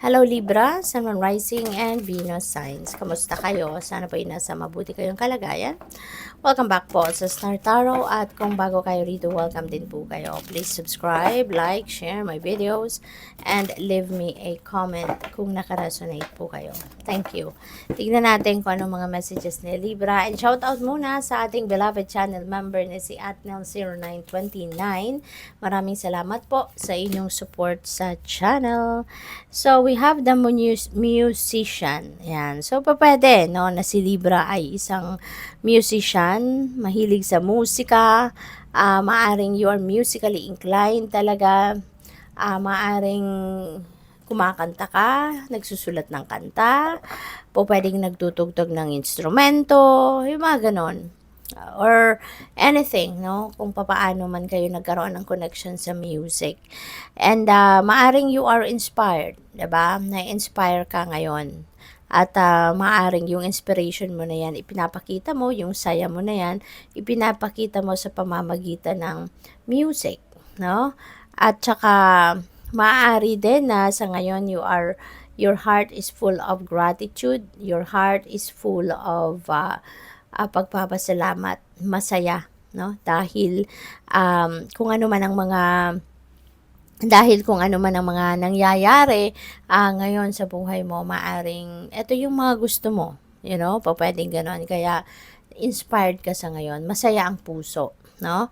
Hello Libra, Sun, Moon, Rising, and Venus signs. Kamusta kayo? Sana po ay nasa mabuti kayong kalagayan. Welcome back po sa Star Tarot at kung bago kayo rito, welcome din po kayo. Please subscribe, like, share my videos, and leave me a comment kung nakaresonate po kayo. Thank you. Tignan natin kung anong mga messages ni Libra. And shout out muna sa ating beloved channel member na si Atnel0929. Maraming salamat po sa inyong support sa channel. So, we have the musician. Yan. So, pwede, no, na si Libra ay isang musician, mahilig sa musika, maaring you are musically inclined talaga, maaring kumakanta ka, nagsusulat ng kanta, pwedeng nagtutugtog ng instrumento, yung mga ganon. Or anything, no? Kung papaano man kayo nagkaroon ng connection sa music. And maaring you are inspired, 'di ba? Na-inspire ka ngayon. At maaring yung inspiration mo na yan, ipinapakita mo, yung saya mo na yan, ipinapakita mo sa pamamagitan ng music, no? At saka, maaari din na sa ngayon your heart is full of gratitude, your heart is full of pagpapasalamat, masaya, no? Dahil kung ano man ang mga nangyayari ngayon sa buhay mo, maaring ito yung mga gusto mo, you know, pwedeng ganon. Kaya inspired ka sa ngayon, masaya ang puso, no?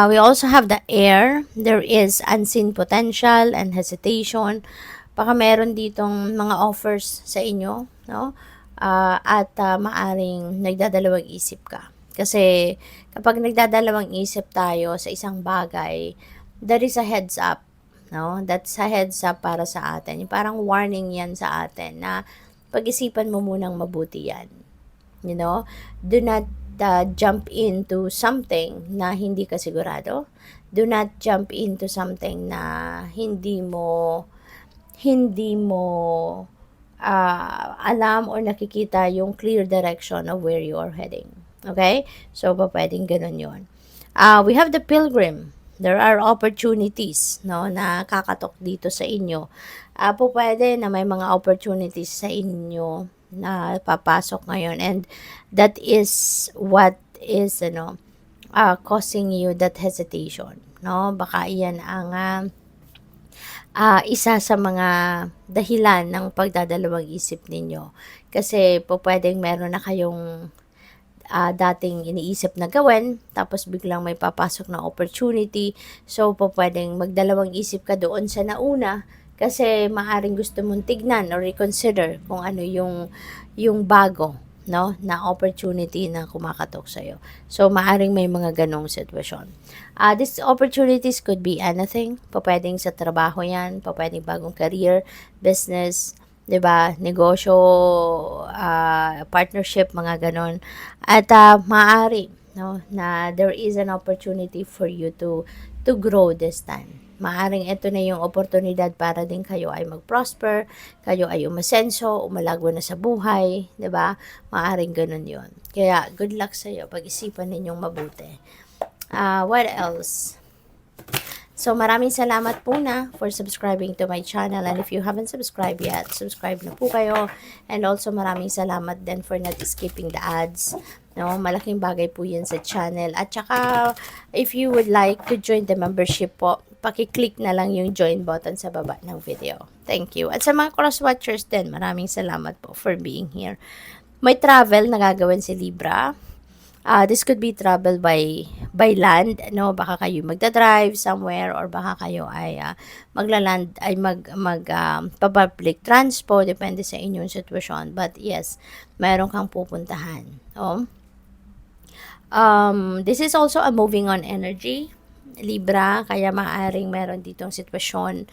We also have the air. There is unseen potential and hesitation. Baka meron ditong mga offers sa inyo, no? At maaring nagdadalawang isip ka. Kasi kapag nagdadalawang isip tayo sa isang bagay, there is a heads up, no? That's a heads up para sa atin. Yung parang warning yan sa atin na pag-isipan mo munang mabuti yan. You know? Do not jump into something na hindi ka sigurado. Do not jump into something na hindi mo alam or nakikita yung clear direction of where you are heading. Okay? So, pwedeng ganun yun. We have the pilgrim. There are opportunities, no, na kakatok dito sa inyo. Pwede na may mga opportunities sa inyo na papasok ngayon. And that is what is, causing you that hesitation. No? Baka iyan ang isa sa mga dahilan ng pagdadalawang isip ninyo. Kasi pwedeng meron na kayong dating iniisip na gawin, tapos biglang may papasok na opportunity. So, pwedeng magdalawang isip ka doon sa nauna kasi maaring gusto mong tignan or reconsider kung ano yung bago, no, na opportunity na kumakatok sa'yo. So, maaring may mga ganong sitwasyon. These opportunities could be anything. Pwedeng sa trabaho yan, pwedeng bagong career, business, 'di ba, negosyo, partnership, mga ganon. At maaari, no, na there is an opportunity for you to grow this time. Maaring ito na yung oportunidad para din kayo ay mag-prosper, kayo ay umasenso, umalago na sa buhay, 'di ba? Maaring ganun 'yon. Kaya good luck sa iyo, pag-isipan ninyong mabuti. What else? So, maraming salamat po na for subscribing to my channel. And if you haven't subscribed yet, subscribe na po kayo. And also, maraming salamat din for not skipping the ads. No, malaking bagay po yan sa channel. At saka, if you would like to join the membership po, paki-click na lang yung join button sa baba ng video. Thank you. At sa mga cross-watchers din, maraming salamat po for being here. May travel na gagawin si Libra. This could be travel by land, no? Baka kayo magdadrive somewhere or baka kayo ay maglaland ay public transport, depende sa inyong sitwasyon. But yes, mayroon kang pupuntahan. Oh. This is also a moving on energy, Libra, kaya maaaring meron ditong sitwasyon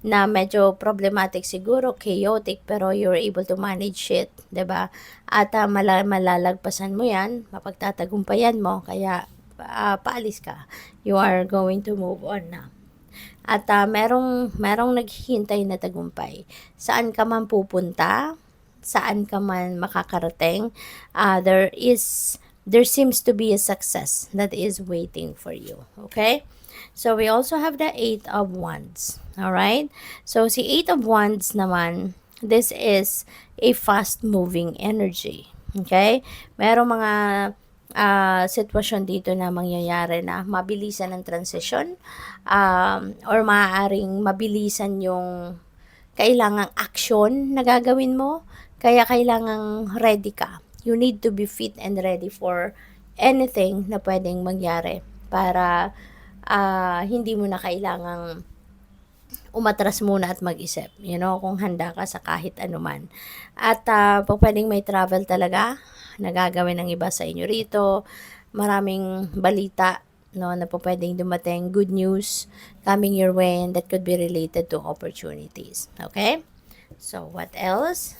na medyo problematic siguro, chaotic, pero you're able to manage it, 'di ba? At malalagpasan mo 'yan, mapagtatagumpayan mo, kaya paalis ka. You are going to move on na. At merong naghihintay na tagumpay. Saan ka man pupunta, saan ka man makakarating, there seems to be a success that is waiting for you. Okay? So we also have the Eight of Wands. Alright? So si Eight of Wands naman, this is a fast-moving energy. Okay? Merong mga sitwasyon dito na mangyayari na mabilisan ng transition, or maaaring mabilisan yung kailangang action na gagawin mo, kaya kailangang ready ka. You need to be fit and ready for anything na pwedeng mangyari para hindi mo na kailangang umatras muna at mag-isip, kung handa ka sa kahit anuman. At pwedeng may travel talaga na gagawin ng iba sa inyo rito. Maraming balita, no, na pwedeng dumating, good news coming your way, and that could be related to opportunities. Okay? So, what else?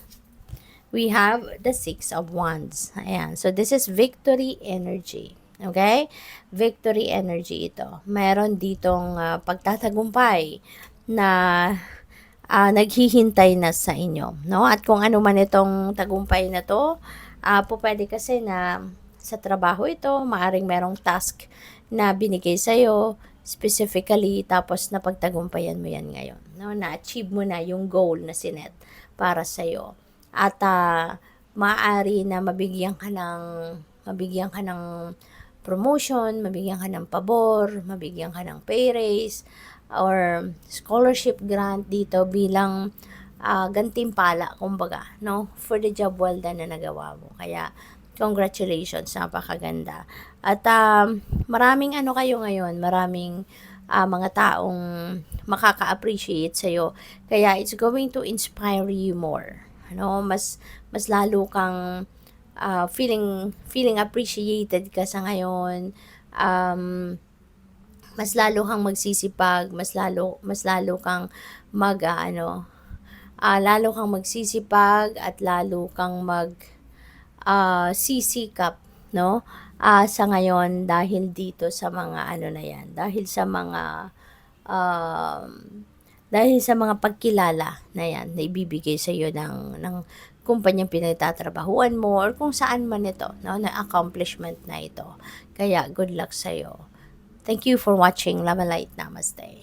We have the Six of Wands. Ayan. So, this is victory energy. Okay? Victory energy ito. Meron ditong pagtatagumpay na naghihintay na sa inyo, no? At kung ano man itong tagumpay na to, pwede kasi na sa trabaho ito, maaring merong task na binigay sa'yo, specifically, tapos napagtagumpayan mo yan ngayon, no? Na-achieve mo na yung goal na sinet para sa'yo. At maaari na mabigyan ka ng promotion, mabigyan ka ng pabor, mabigyan ka ng pay raise, or scholarship grant dito bilang gantimpala, kumbaga, no? For the job well done na nagawa mo. Kaya, congratulations, napakaganda. At maraming kayo ngayon, maraming mga taong makaka-appreciate sa'yo. Kaya, it's going to inspire you more. Mas lalo kang feeling appreciated ka sa ngayon. Mas lalo kang magsisipag, mas lalo kang lalo kang magsisipag at lalo kang sisikap, no? Sa ngayon dahil dito sa mga na yan, dahil sa mga pagkilala na yan na ibibigay sa iyo ng kumpanyang pinagtatrabahuan mo or kung saan man ito, no, na accomplishment na ito. Kaya good luck sa iyo. Thank you for watching. Love and light. Namaste.